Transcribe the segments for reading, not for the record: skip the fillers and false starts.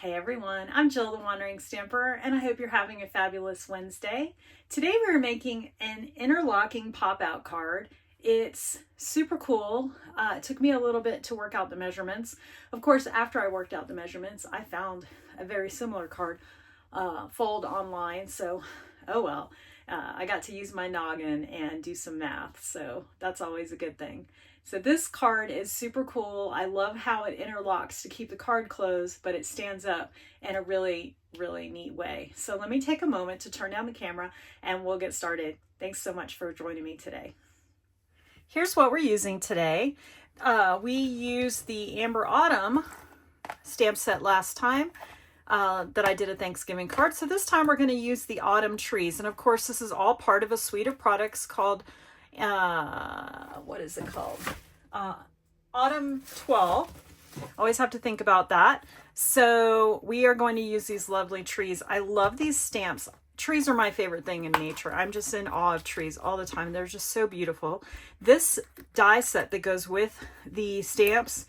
Hey everyone, I'm Jill the Wandering Stamper, and I hope you're having a fabulous Wednesday. Today we're making an interlocking pop-out card. It's super cool. It took me a little bit to work out the measurements. Of course, after I worked out the measurements, I found a very similar card fold online, so oh well. I got to use my noggin and do some math, so that's always a good thing. So this card is super cool. I love how it interlocks to keep the card closed, but it stands up in a really, really neat way. So let me take a moment to turn down the camera and we'll get started. Thanks so much for joining me today. Here's what we're using today. We used the Amber Autumn stamp set last time. That I did a Thanksgiving card. So this time we're going to use the autumn trees. And of course, this is all part of a suite of products called, what is it called? Autumn 12. Always have to think about that. So we are going to use these lovely trees. I love these stamps. Trees are my favorite thing in nature. I'm just in awe of trees all the time. They're just so beautiful. This die set that goes with the stamps,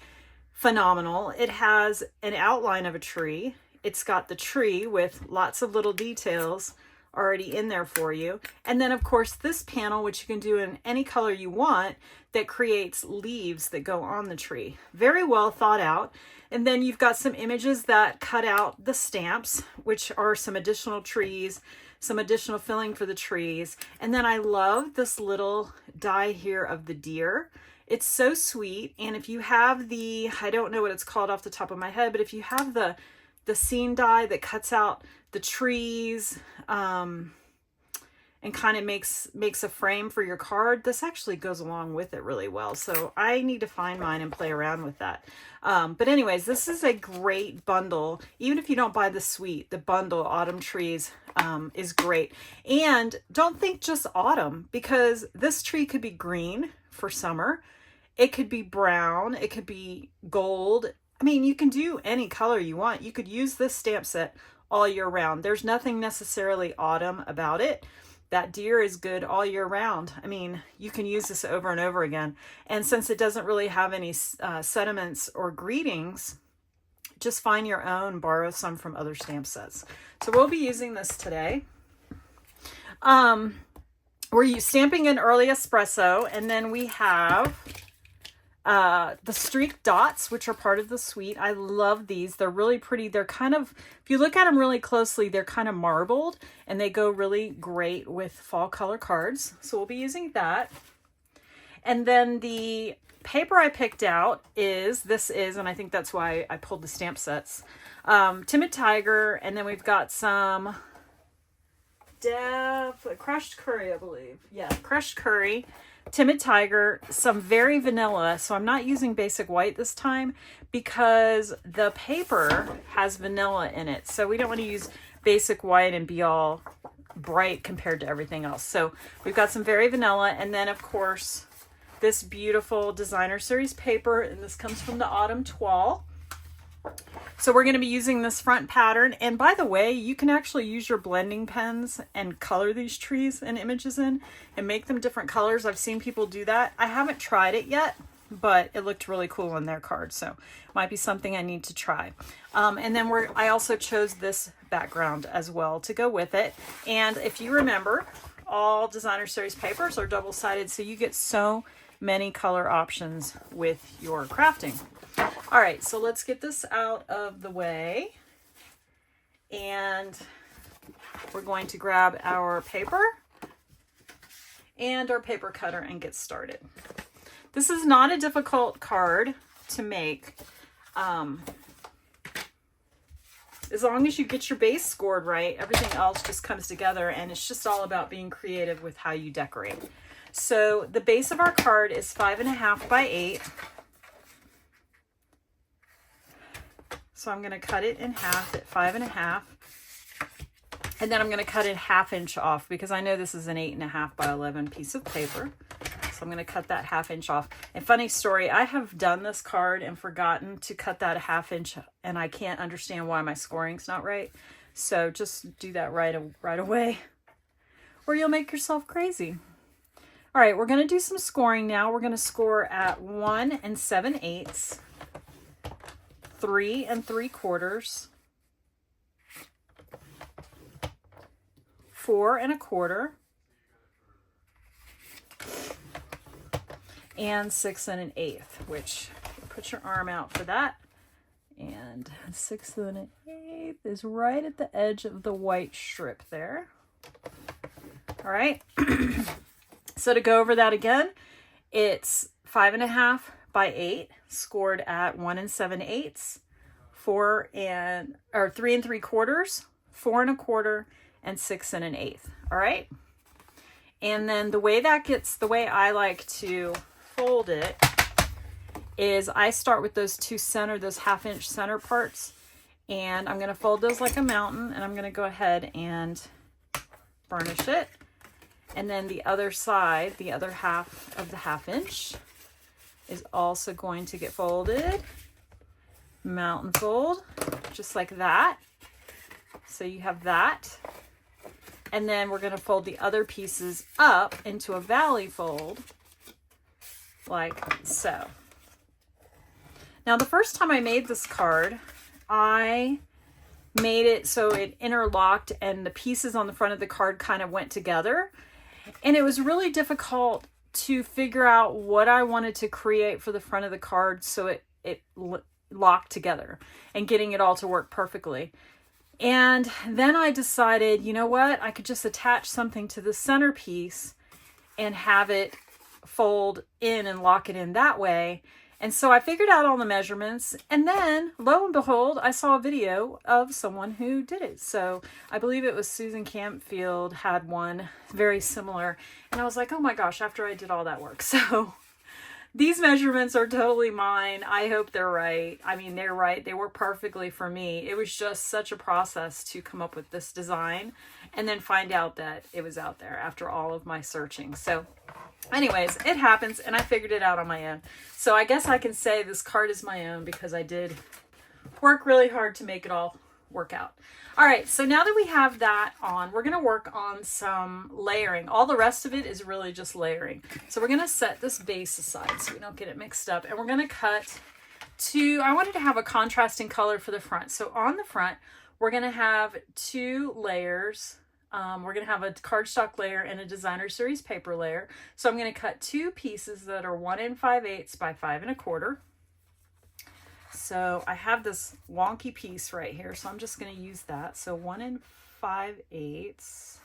phenomenal. It has an outline of a tree. It's got the tree with lots of little details already in there for you. And then of course this panel, which you can do in any color you want, that creates leaves that go on the tree. Very well thought out. And then you've got some images that cut out the stamps, which are some additional trees, some additional filling for the trees. And then I love this little die here of the deer. It's so sweet. And if you have the, I don't know what it's called off the top of my head, but if you have the scene die that cuts out the trees and kind of makes a frame for your card, this actually goes along with it really well. So I need to find mine and play around with that. But anyways, this is a great bundle. Even if you don't buy the suite, the bundle Autumn Trees is great. And don't think just autumn, because this tree could be green for summer. It could be brown. It could be gold. I mean, you can do any color you want. You could use this stamp set all year round. There's nothing necessarily autumn about it. That deer is good all year round. I mean, you can use this over and over again. And since it doesn't really have any sentiments or greetings, just find your own, borrow some from other stamp sets. So we'll be using this today. We're stamping an early espresso, and then we have the streak dots, which are part of the suite. I love these. They're really pretty. They're kind of, if you look at them really closely, they're kind of marbled, and they go really great with fall color cards. So we'll be using that. And then the paper I picked out is, and I think that's why I pulled the stamp sets, Timid Tiger, and then we've got some crushed curry, I believe. Yeah, crushed curry, Timid Tiger, some very vanilla. So I'm not using basic white this time because the paper has vanilla in it. So we don't want to use basic white and be all bright compared to everything else. So we've got some very vanilla. And then of course, this beautiful designer series paper. And this comes from the Autumn 12. So we're going to be using this front pattern. And by the way, you can actually use your blending pens and color these trees and images in and make them different colors. I've seen people do that. I haven't tried it yet, but it looked really cool on their card. So it might be something I need to try. And then I also chose this background as well to go with it. And if you remember, all designer series papers are double-sided, so you get so many color options with your crafting. All right, so let's get this out of the way, and we're going to grab our paper and our paper cutter and get started. This is not a difficult card to make. As long as you get your base scored right, everything else just comes together, and it's just all about being creative with how you decorate. So the base of our card is 5.5 by 8. So I'm going to cut it in half at 5.5. And then I'm going to cut it 1/2 inch off because I know this is an 8.5 by 11 piece of paper. So I'm going to cut that 1/2 inch off. And funny story, I have done this card and forgotten to cut that 1/2 inch, and I can't understand why my scoring's not right. So just do that right away, or you'll make yourself crazy. All right, we're going to do some scoring now. We're going to score at 1 7/8, 3 3/4, 4 1/4, and 6 1/8, which put your arm out for that. And 6 1/8 is right at the edge of the white strip there. All right. So to go over that again, it's 5 1/2 by 8, scored at 1 7/8, 3 3/4, 4 1/4, and 6 1/8. All right. And then the way I like to fold it is I start with those those 1/2 inch center parts, and I'm going to fold those like a mountain, and I'm going to go ahead and burnish it. And then the other side, the other half of the 1/2 inch is also going to get folded, mountain fold, just like that. So you have that. And then we're going to fold the other pieces up into a valley fold, like so. Now, the first time I made this card, I made it so it interlocked and the pieces on the front of the card kind of went together. And it was really difficult to figure out what I wanted to create for the front of the card so it locked together and getting it all to work perfectly. And then I decided, you know what, I could just attach something to the centerpiece and have it fold in and lock it in that way. And so I figured out all the measurements, and then lo and behold, I saw a video of someone who did it. So I believe it was Susan Campfield had one very similar, and I was like, oh my gosh, after I did all that work. So these measurements are totally mine. I hope they're right. I mean, they're right. They work perfectly for me. It was just such a process to come up with this design and then find out that it was out there after all of my searching. So anyways, it happens, and I figured it out on my own. So I guess I can say this card is my own because I did work really hard to make it all work out. All right, so now that we have that on, we're going to work on some layering. All the rest of it is really just layering. So we're going to set this base aside so we don't get it mixed up, and we're going to cut I wanted to have a contrasting color for the front. So on the front, we're going to have 2 layers. We're going to have a cardstock layer and a designer series paper layer. So I'm going to cut 2 pieces that are 1 5/8 by 5 1/4. So I have this wonky piece right here, so I'm just going to use that. So 1 5/8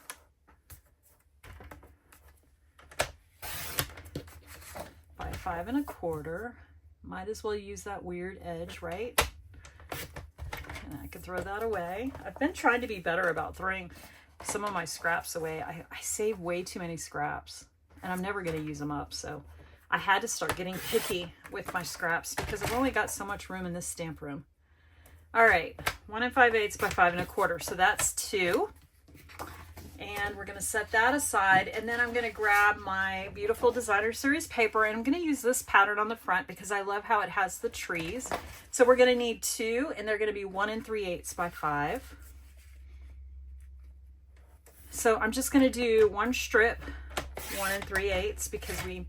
by 5 1/4. Might as well use that weird edge, right? And I can throw that away. I've been trying to be better about throwing some of my scraps away. I save way too many scraps, and I'm never going to use them up. So I had to start getting picky with my scraps because I've only got so much room in this stamp room. All right, 1 5/8 by 5 1/4. So that's 2. And we're going to set that aside. And then I'm going to grab my beautiful designer series paper, and I'm going to use this pattern on the front because I love how it has the trees. So we're going to need 2, and they're going to be 1 3/8 by 5. So I'm just going to do 1 strip, 1 3/8, because we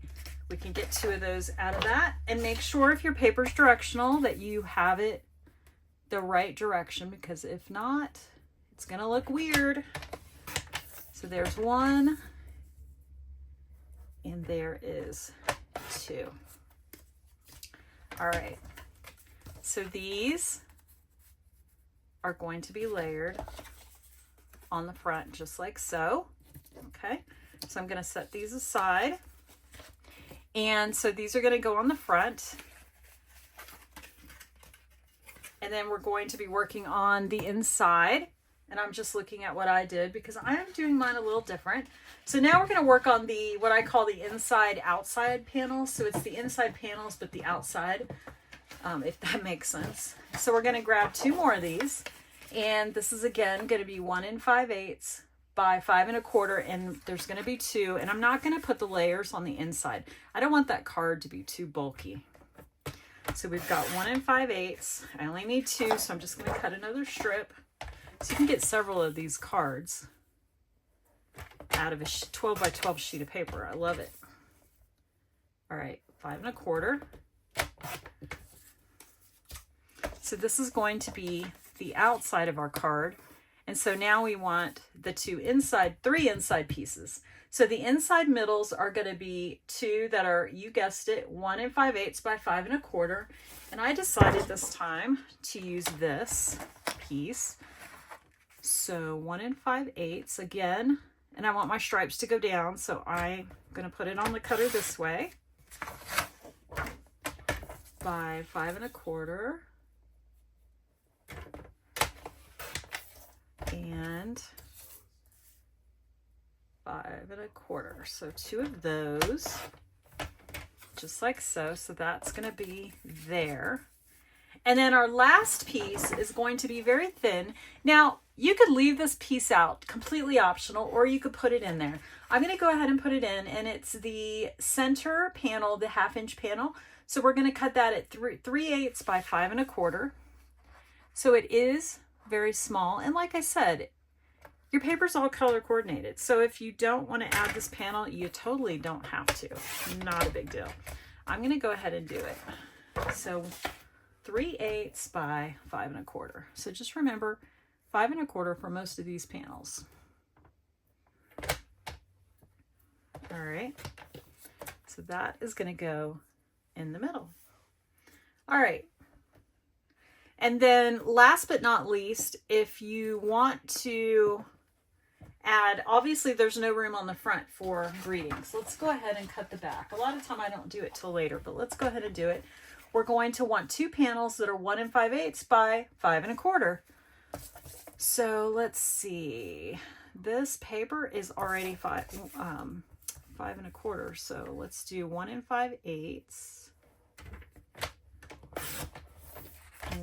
can get 2 of those out of that. And make sure if your paper's directional that you have it the right direction, because if not, it's going to look weird. So there's 1, and there is 2. All right, so these are going to be layered on the front, just like so. Okay, so I'm going to set these aside. And so these are going to go on the front. And then we're going to be working on the inside. And I'm just looking at what I did because I am doing mine a little different. So now we're going to work on what I call the inside-outside panels. So it's the inside panels, but the outside, if that makes sense. So we're going to grab 2 more of these. And this is, again, going to be 1 5/8 by 5 1/4. And there's going to be 2. And I'm not going to put the layers on the inside. I don't want that card to be too bulky. So we've got 1 5/8. I only need 2, so I'm just going to cut another strip. So you can get several of these cards out of a 12 by 12 sheet of paper. I love it. All right, 5 1/4. So this is going to be the outside of our card. And so now we want the three inside pieces. So the inside middles are going to be two that are, you guessed it, 1 5/8 by 5 1/4. And I decided this time to use this piece. So 1 5/8 again, and I want my stripes to go down. So I'm going to put it on the cutter this way by 5 1/4. And 5 1/4. So two of those, just like so. So that's going to be there. And then our last piece is going to be very thin. Now, you could leave this piece out, completely optional, or you could put it in there. I'm going to go ahead and put it in, and it's the center panel, the 1/2 inch panel. So we're going to cut that at 3/8 by 5 1/4. So it is very small. And like I said, your paper's all color coordinated. So if you don't want to add this panel, you totally don't have to. Not a big deal. I'm going to go ahead and do it. So 3/8 by 5 1/4. So just remember 5 1/4 for most of these panels. All right. So that is going to go in the middle. All right. And then last but not least, if you want to add, obviously there's no room on the front for greetings. Let's go ahead and cut the back. A lot of time I don't do it till later, but let's go ahead and do it. We're going to want two panels that are 1 5/8 by 5 1/4. So let's see. This paper is already 5 1/4. So let's do 1 5/8.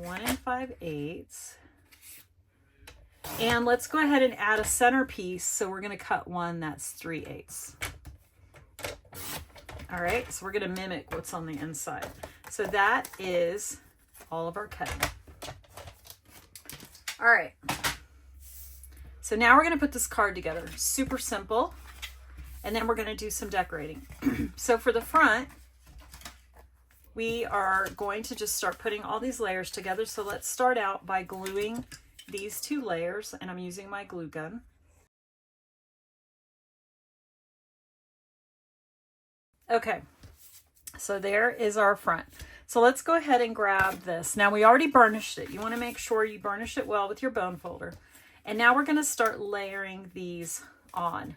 1 5/8. And let's go ahead and add a center piece. So we're going to cut one that's 3/8. All right, so we're going to mimic what's on the inside. So that is all of our cutting. All right. So now we're going to put this card together. Super simple. And then we're going to do some decorating. So for the front, we are going to just start putting all these layers together. So let's start out by gluing these two layers, and I'm using my glue gun. Okay, so there is our front. So let's go ahead and grab this. Now we already burnished it. You want to make sure you burnish it well with your bone folder. And now we're going to start layering these on.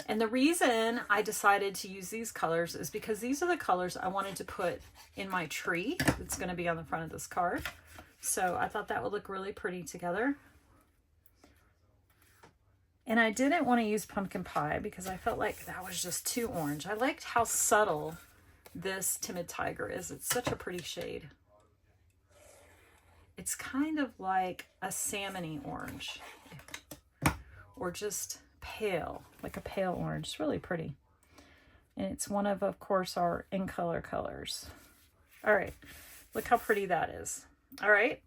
And the reason I decided to use these colors is because these are the colors I wanted to put in my tree that's going to be on the front of this card. So I thought that would look really pretty together. And I didn't want to use pumpkin pie because I felt like that was just too orange. I liked how subtle this Timid Tiger is. It's such a pretty shade. It's kind of like a salmon-y orange, or just pale, like a pale orange. It's really pretty. And it's one of course, our in color colors. All right, look how pretty that is. All right,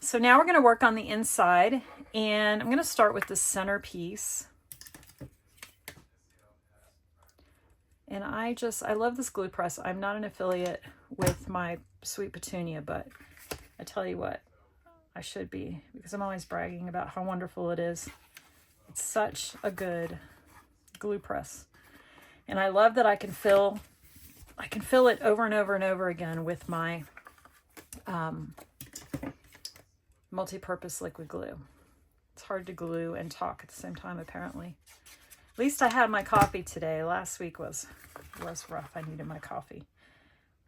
so now we're going to work on the inside, and I'm going to start with the center piece. And I love this glue press. I'm not an affiliate with my Sweet Petunia, but I tell you what, I should be, because I'm always bragging about how wonderful it is. It's such a good glue press. And I love that I can fill it over and over and over again with my multi-purpose liquid glue. It's hard to glue and talk at the same time, apparently. At least I had my coffee today. Last week was rough. I needed my coffee.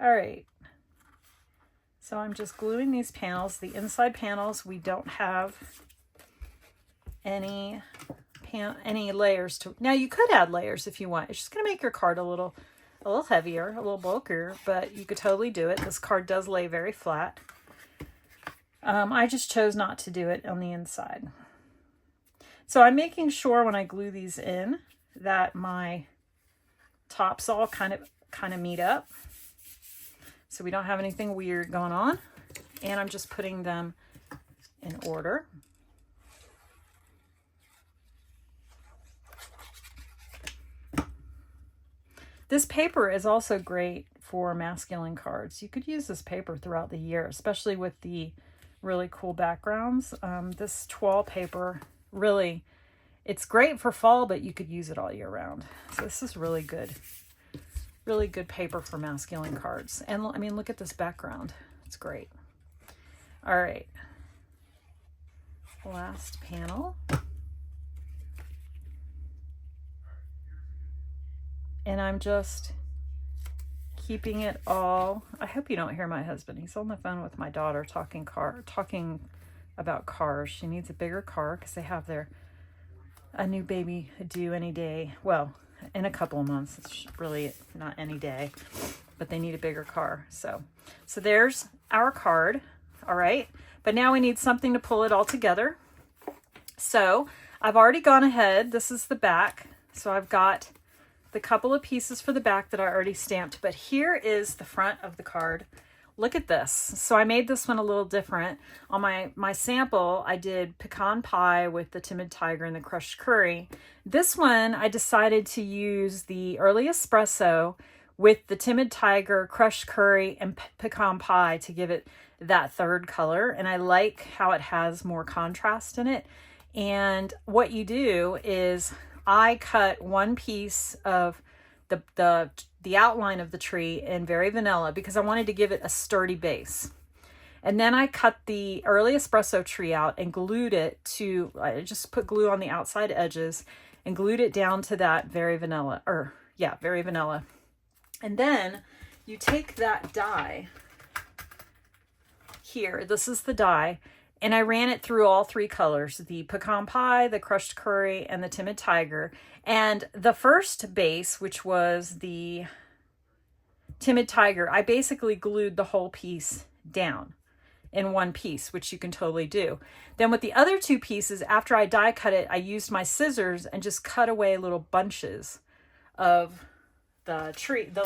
All right. So I'm just gluing these panels. The inside panels, we don't have any layers to. Now you could add layers if you want. It's just going to make your card a little heavier, a little bulkier, but you could totally do it. This card does lay very flat. I just chose not to do it on the inside. So I'm making sure when I glue these in that my tops all kind of meet up, so we don't have anything weird going on. And I'm just putting them in order. This paper is also great for masculine cards. You could use this paper throughout the year, especially with the really cool backgrounds. This toile paper, really, it's great for fall, but you could use it all year round. So this is really good paper for masculine cards. And I mean, look at this background. It's great. All right. Last panel. And I'm just keeping it all. I hope you don't hear my husband. He's on the phone with my daughter talking about cars. She needs a bigger car because they have a new baby due any day. Well, in a couple of months. It's really not any day, but they need a bigger car. So there's our card. All right. But now we need something to pull it all together. So I've already gone ahead. This is the back. So I've got the couple of pieces for the back that I already stamped, but here is the front of the card. Look at this. So I made this one a little different. On my sample, I did pecan pie with the timid tiger and the crushed curry. This one, I decided to use the early espresso with the timid tiger, crushed curry, and pecan pie to give it that third color. And I like how it has more contrast in it. And what you do is I cut one piece of the outline of the tree in Very Vanilla because I wanted to give it a sturdy base. And then I cut the early espresso tree out and glued it to, I just put glue on the outside edges and glued it down to that Very Vanilla. And then you take that die here, this is the die, and I ran it through all three colors, the pecan pie, the crushed curry, and the timid tiger. And the first base, which was the timid tiger, I basically glued the whole piece down in one piece, which you can totally do. Then with the other two pieces, after I die cut it, I used my scissors and just cut away little bunches of the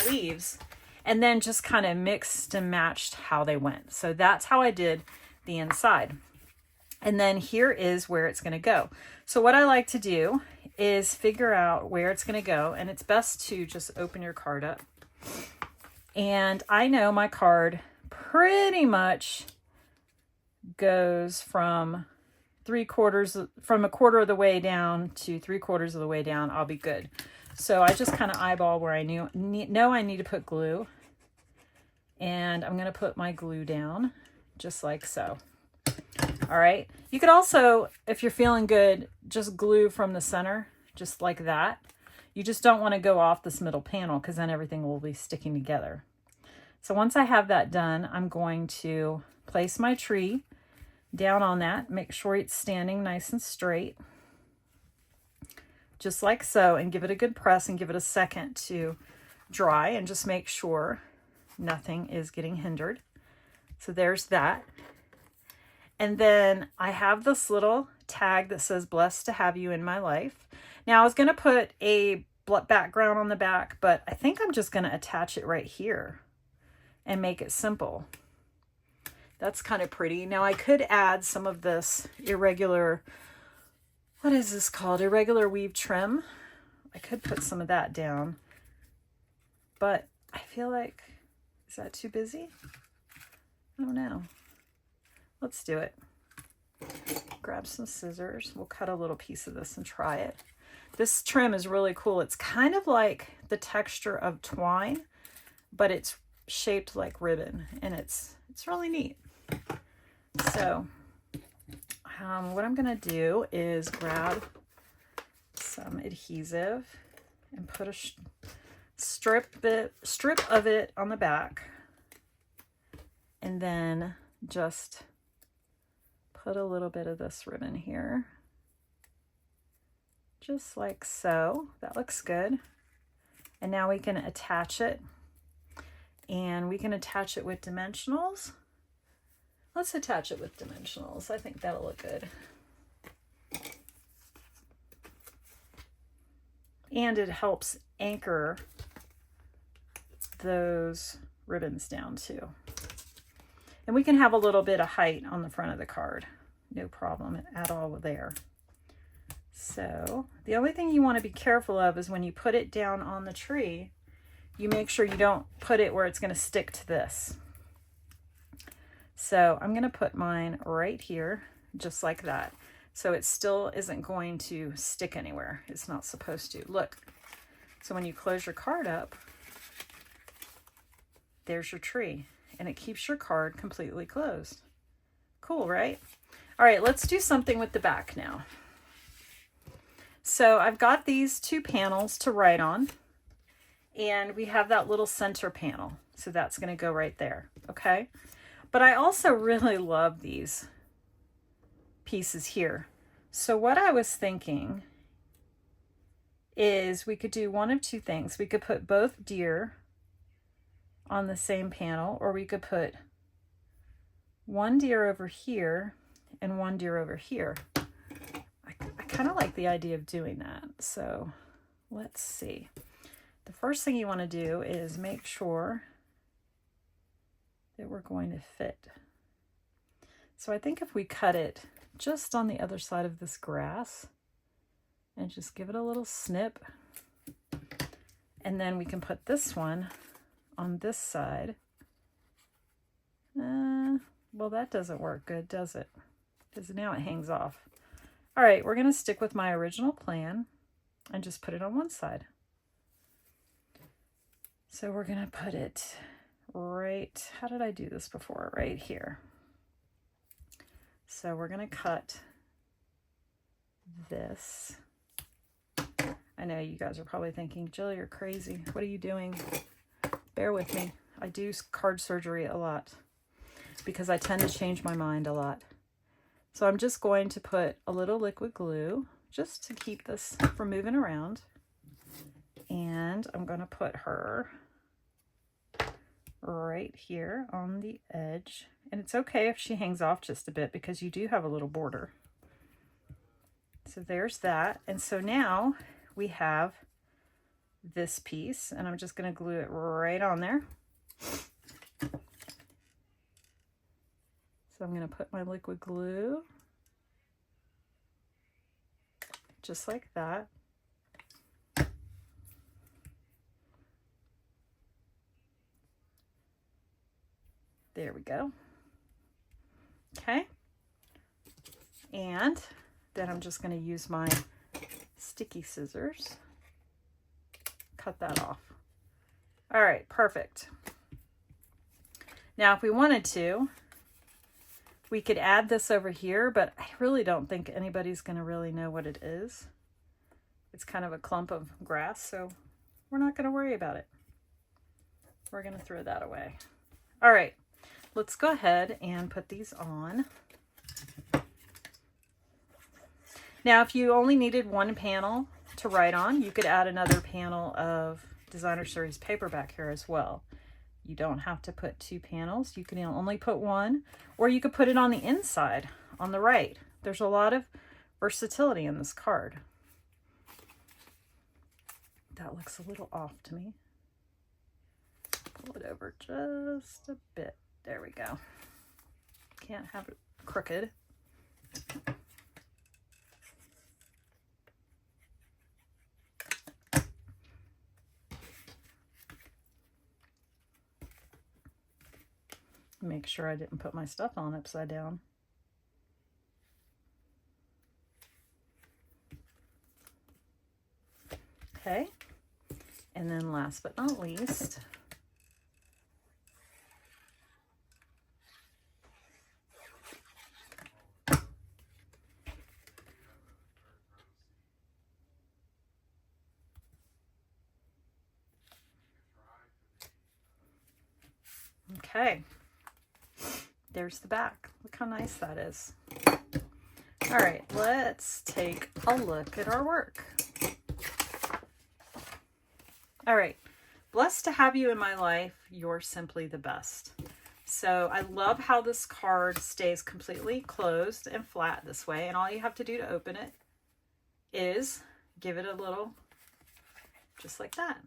leaves, and then just kind of mixed and matched how they went. So that's how I did the inside. And then here is where it's going to go. So what I like to do is figure out where it's going to go, and it's best to just open your card up. And I know my card pretty much goes from a quarter of the way down to 3/4 of the way down. I'll be good. So I just kind of eyeball where I know I need to put glue, and I'm going to put my glue down just like so. All right. You could also, if you're feeling good, just glue from the center, just like that. You just don't want to go off this middle panel because then everything will be sticking together. So once I have that done, I'm going to place my tree down on that. Make sure it's standing nice and straight, just like so, and give it a good press and give it a second to dry, and just make sure nothing is getting hindered. So there's that. And then I have this little tag that says, "Blessed to have you in my life." Now I was going to put a background on the back, but I think I'm just going to attach it right here and make it simple. That's kind of pretty. Now I could add some of this irregular, what is this called? Irregular weave trim. I could put some of that down, but I feel like, is that too busy? I don't know. Let's do it. Grab some scissors. We'll cut a little piece of this and try it. This trim is really cool. It's kind of like the texture of twine, but it's shaped like ribbon, and it's really neat. So what I'm going to do is grab some adhesive and put a strip of it on the back, and then just put a little bit of this ribbon here, just like so. That looks good. And now we can attach it, and we can attach it with dimensionals. Let's attach it with dimensionals. I think that'll look good. And it helps anchor those ribbons down too. And we can have a little bit of height on the front of the card. No problem at all there. So the only thing you want to be careful of is when you put it down on the tree, you make sure you don't put it where it's going to stick to this. So I'm going to put mine right here, just like that. So it still isn't going to stick anywhere. It's not supposed to. Look. So when you close your card up, there's your tree, and it keeps your card completely closed. Cool, right? All right, let's do something with the back now. So I've got these 2 panels to write on, and we have that little center panel. So that's going to go right there, okay? But I also really love these pieces here. So what I was thinking is we could do one of 2 things. We could put both deer on the same panel, or we could put one deer over here and one deer over here. I kind of like the idea of doing that. So let's see. The first thing you want to do is make sure that we're going to fit. So I think if we cut it just on the other side of this grass and just give it a little snip, and then we can put this one on this side. Well, that doesn't work good, does it? Because now it hangs off. All right, we're going to stick with my original plan and just put it on one side. So we're going to put it right, how did I do this before? Right here. So we're going to cut this. I know you guys are probably thinking, Jill, you're crazy. What are you doing? Bear with me. I do card surgery a lot because I tend to change my mind a lot. So I'm just going to put a little liquid glue just to keep this from moving around. And I'm going to put her right here on the edge. And it's okay if she hangs off just a bit because you do have a little border. So there's that. And so now we have this piece, and I'm just going to glue it right on there. So I'm going to put my liquid glue just like that. There we go. Okay. And then I'm just going to use my sticky scissors. Cut that off. All right, perfect. Now, if we wanted to, we could add this over here, but I really don't think anybody's going to really know what it is. It's kind of a clump of grass, so we're not going to worry about it. We're going to throw that away. All right, let's go ahead and put these on. Now, if you only needed one panel to write on, you could add another panel of Designer Series paper back here as well. You don't have to put 2 panels. You can only put 1, or you could put it on the inside, on the right. There's a lot of versatility in this card. That looks a little off to me. Pull it over just a bit. There we go. Can't have it crooked. Make sure I didn't put my stuff on upside down. Okay, and then last but not least, okay, there's the back. Look how nice that is. All right, let's take a look at our work. All right, blessed to have you in my life. You're simply the best. So I love how this card stays completely closed and flat this way. And all you have to do to open it is give it a little, just like that.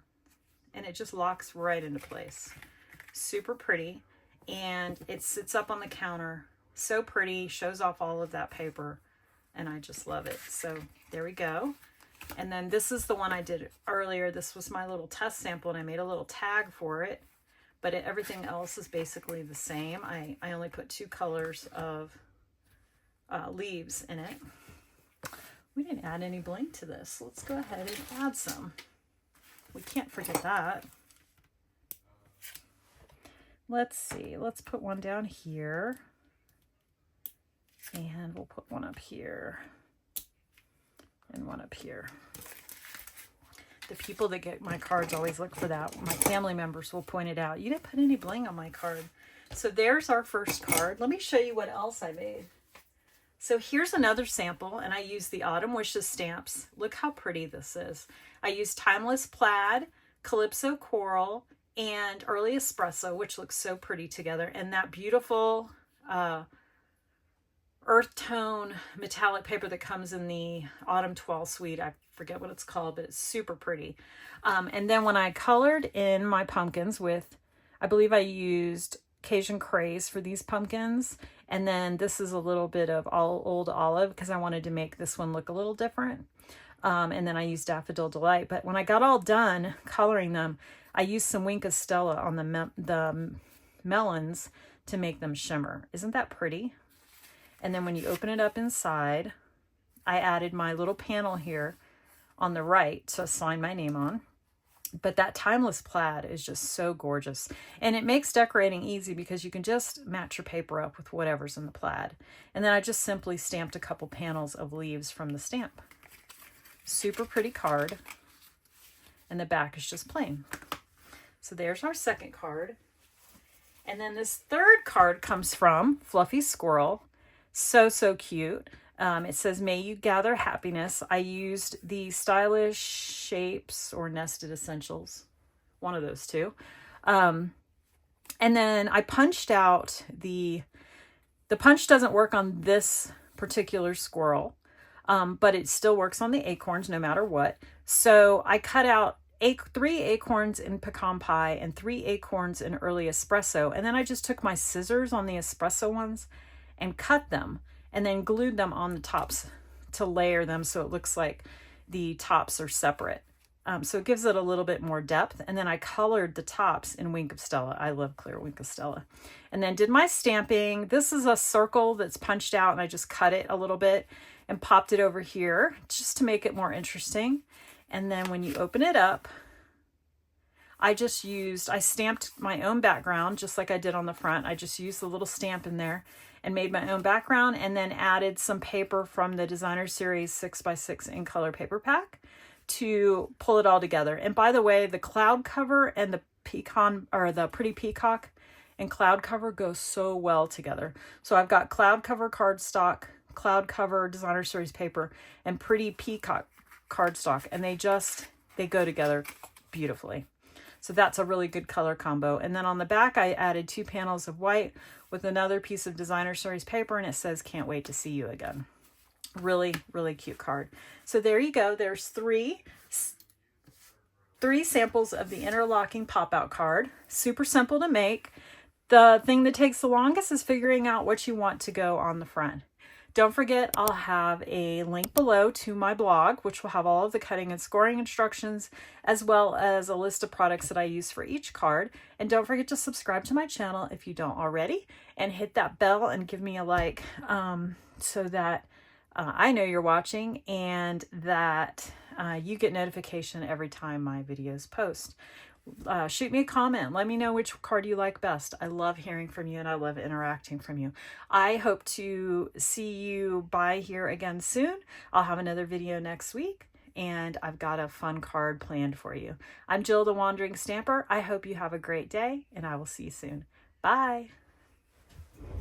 And it just locks right into place. Super pretty. And it sits up on the counter. So pretty, shows off all of that paper. And I just love it. So there we go. And then this is the one I did earlier. This was my little test sample, and I made a little tag for it. but everything else is basically the same. I only put 2 colors of leaves in it. We didn't add any bling to this. Let's go ahead and add some. We can't forget that. Let's see, let's put one down here. And we'll put one up here. And one up here. The people that get my cards always look for that. My family members will point it out. You didn't put any bling on my card. So there's our first card. Let me show you what else I made. So here's another sample, and I used the Autumn Wishes stamps. Look how pretty this is. I used Timeless Plaid, Calypso Coral, and Early Espresso, which looks so pretty together. And that beautiful earth tone metallic paper that comes in the Autumn 12 suite. I forget what it's called, but it's super pretty. And then when I colored in my pumpkins with, I believe I used Cajun Craze for these pumpkins. And then this is a little bit of Old Olive because I wanted to make this one look a little different. And then I used Daffodil Delight. But when I got all done coloring them, I used some Wink of Stella on the melons to make them shimmer. Isn't that pretty? And then when you open it up inside, I added my little panel here on the right to sign my name on. But that Timeless Plaid is just so gorgeous. And it makes decorating easy because you can just match your paper up with whatever's in the plaid. And then I just simply stamped a couple panels of leaves from the stamp. Super pretty card. And the back is just plain. So there's our second card. And then this third card comes from Fluffy Squirrel. So cute. It says, may you gather happiness. I used the Stylish Shapes or Nested Essentials. One of those two. And then I punched out the punch doesn't work on this particular squirrel, but it still works on the acorns no matter what. So I cut out 3 acorns in pecan pie and 3 acorns in Early Espresso. And then I just took my scissors on the espresso ones and cut them and then glued them on the tops to layer them so it looks like the tops are separate. So it gives it a little bit more depth. And then I colored the tops in Wink of Stella. I love clear Wink of Stella. And then did my stamping. This is a circle that's punched out and I just cut it a little bit and popped it over here just to make it more interesting. And then when you open it up, I stamped my own background just like I did on the front. I just used the little stamp in there and made my own background and then added some paper from the Designer Series 6x6 in color paper pack to pull it all together. And by the way, the cloud cover and the pecan or the pretty peacock and cloud cover go so well together. So I've got cloud cover cardstock, cloud cover Designer Series paper, and pretty peacock cardstock, and they go together beautifully. So that's a really good color combo. And then on the back, I added 2 panels of white with another piece of Designer Series paper, and it says, can't wait to see you again. Really, really cute card. So there you go. There's three samples of the Interlocking pop-out card. Super simple to make. The thing that takes the longest is figuring out what you want to go on the front. Don't forget, I'll have a link below to my blog, which will have all of the cutting and scoring instructions, as well as a list of products that I use for each card. And don't forget to subscribe to my channel if you don't already, and hit that bell and give me a like so that I know you're watching and that you get notification every time my videos post. Shoot me a comment. Let me know which card you like best. I love hearing from you and I love interacting from you. I hope to see you by here again soon. I'll have another video next week and I've got a fun card planned for you. I'm Jill the Wandering Stamper. I hope you have a great day and I will see you soon. Bye.